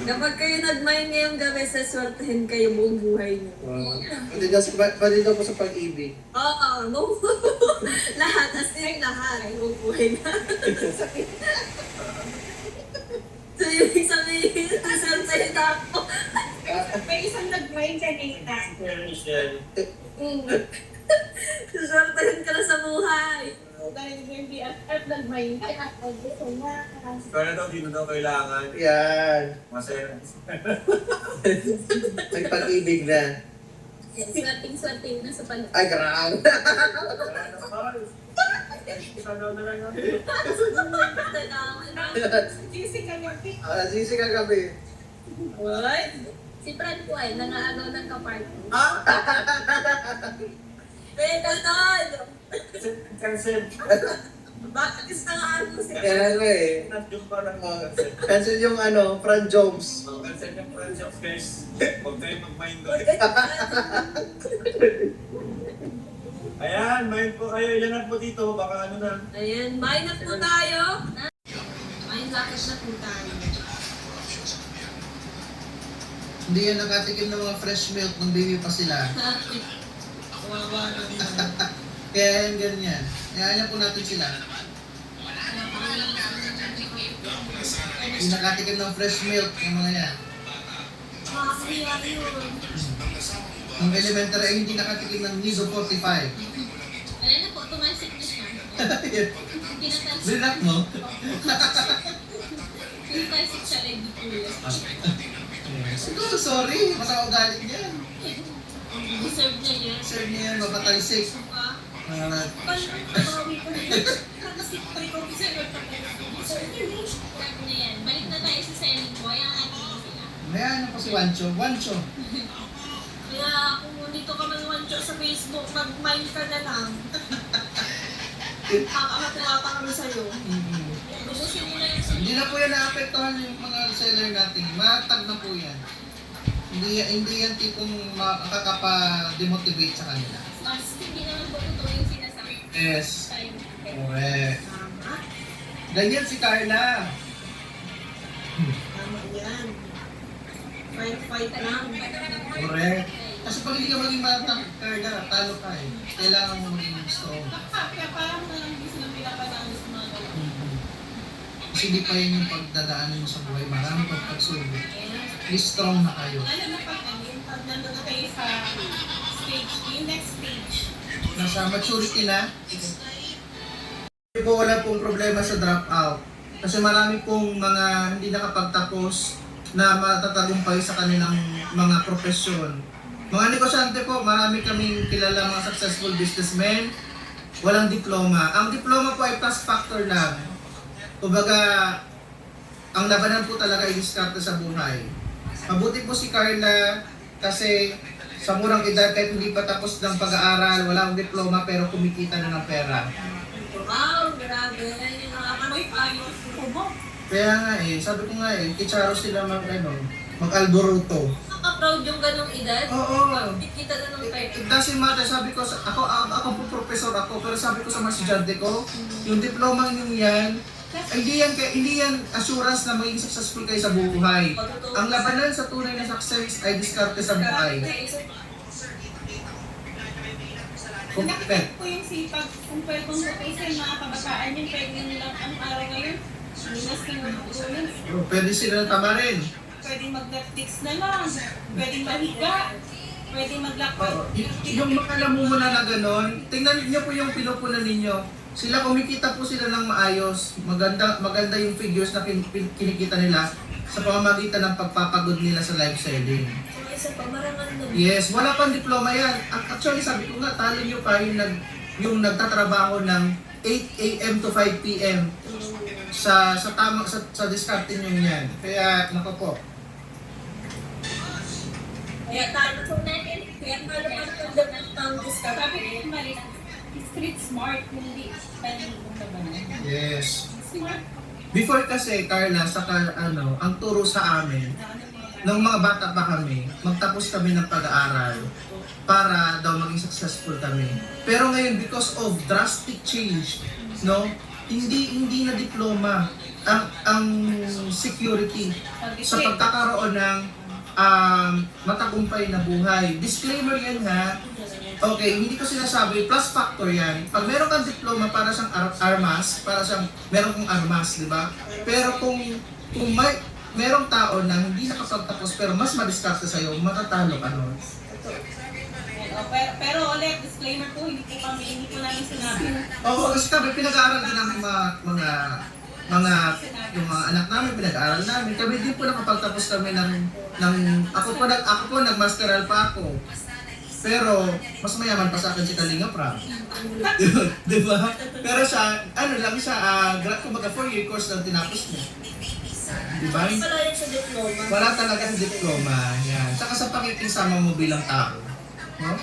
Kapag kayo nag-mine ngayong gabi, saswertehin kayo buong buhay niyo. Pwede daw po sa pag-ibig. Oo, no. Lahat, as in lahat. Buong buhay na. So, yung sabihin, saswertehin ako. May isang nag-mine kanina. Saswertehin ka na sa buhay. Dahil yung BFF nag-mine kaya ako gusto niya. Kaya daw, di na daw kailangan. Yan. Masaya. May pag-ibig na. Swerting na sa pag... Ay, grabe. Sisi ka niya, Pik. Sisi ka gabi. What? Si Fran po ay nangaagaw ng kapartner. Ganon! Cancel. Bakit isang ano siya? Yan ano eh. Yung parang Cancel yung ano, Fran Jones. cancel yung friendship guys. Huwag kayo mag-mind doon. Ayan, mind po kayo. Ilanat po dito. Baka ano na. Ayan, mine na po tayo. Mine rocket na po tayo. Hindi yan nakatikim ng mga fresh milk nung baby pa sila. Wawa naman. Kaya yan ganyan. Kaya po natin sila. Hindi nakatikim ng fresh milk yung mga yan. Makakaliwa yun. Ang elementary ay hindi nakatikim ng Nizo 45. Alam na po, tumasik na siya. Pinatalsik. Relax mo? Pinatalsik siya like di kuya. Siguro, sorry. Masama galit niyan. Deserve niya yan. Serve niya yan, mapatalsik. Paano bawi ko rin? Kasi pre-COVID sa Lord Sabi na yan. Balik na tayo sa selling boy. Ang ating sila. Mayroon pa si Wancho. Wancho. Kaya kung dito ka man-wancho sa Facebook, mag-mind ka na lang. Kakakatawa pa kami sa'yo. Gubusin nila yung Hindi na po yan naapektuhan yung mga seller natin. Matag na po yan. Hindi yan tipong makakapa-demotivate sa kanila. mas hindi naman po totoo yung sinasabi. Yes. Tayo. Correct. Tama. Ganyan si Carla. Tama yan. Fight lang. Correct. Kasi pag hindi ka maging matang, Carla, talo ka eh. Kailangan mo maging strong. Kaya parang hindi sila pinapanalo sa mga gano'n. Kasi di pa yun yung pagdadaanan mo sa buhay. Marami pang pagsubok. Please strong na kayo. Ano na pag nandun na kayo sa stage, yung next stage. Nasa maturity na. Hindi po wala pong problema sa dropout. Kasi marami pong mga hindi nakapagtapos na matatagumpay sa kanilang mga profesyon. Mga negosyante po, marami kaming kilala mga successful businessmen, walang diploma. Ang diploma po ay plus factor lang. Kumbaga, ang labanan po talaga ay diskarte sa buhay. Mabuti po si Carla kasi sa murang edad kahit hindi pa tapos ng pag-aaral, walang diploma pero kumikita na ng pera. Wow, grabe. Nakakapag-ayos ko mo. Kaya nga eh, sabi ko nga eh, kicharo sila mag-alboruto. Nakaka-proud yung ganong edad. Oo. Kita na ng pera. It doesn't matter, sabi ko, ako po professor ako, pero sabi ko sa mga estudyante ko, yung diploma yung yan, hindi yan assurance na magiging successful kayo sa buhay. Ang labanan sa tunay na success ay diskarte sa buhay. Nakikita ko yung sipag, kung pwede kong tutusin mga kabataan yun, pwede nilang ang araw ngayon, minas ng matulungan. Pwede sila tamarin. Pwede mag-Netflix na lang, pwede mahiga, pwede maglakad. Yung makalamunan na gano'n, tingnan niyo po yung pinupunan ninyo. Sila kumikita po sila ng maayos. Maganda yung figures na kinikita nila sa pamamagitan ng pagpapagod nila sa live selling. Isa pa, marangal naman. Yes, wala pang diploma yan. Actually, sabi ko nga, talo nyo pa yung nagtatrabaho ng 8 a.m. to 5 p.m. sa diskarte nyo yan. Kaya, nako po. Kaya talo po natin. Kaya talo pa ito ng discount. Sabi ko yung mali, street smart, hindi spelling kung nabanan. Yes. Smart. Before kasi, Carla, ang turo sa amin, nung mga bata pa kami, magtapos kami ng pag-aaral para daw maging successful kami. Pero ngayon, because of drastic change, no? hindi na diploma ang security sa pagkakaroon ng matagumpay na buhay. Disclaimer yan ha. Okay, hindi ko sinasabi, plus factor yan. Pag meron kang diploma para siyang armas, para siyang meron kang armas, di ba? Pero kung may merong tao na hindi nakapagtapos pero mas madiskarte sa'yo, matatalo ka nun. Pero ulit, disclaimer po, hindi po namin sinabi. Oo, kasi kami pinag-aaral din ng yung mga anak namin, pinag-aaral namin. Kami din po nakapagtapos kami ako po nag-masteral pa ako. Pero mas mayaman pa sa akin si Kalinga Prab. Di ba? Pero siya, kumbaga 4-year course lang tinapos niya. Di ba? Wala yan sa diploma. Wala talaga sa diploma. Yan. Saka sa pakikisama mo bilang tao. No?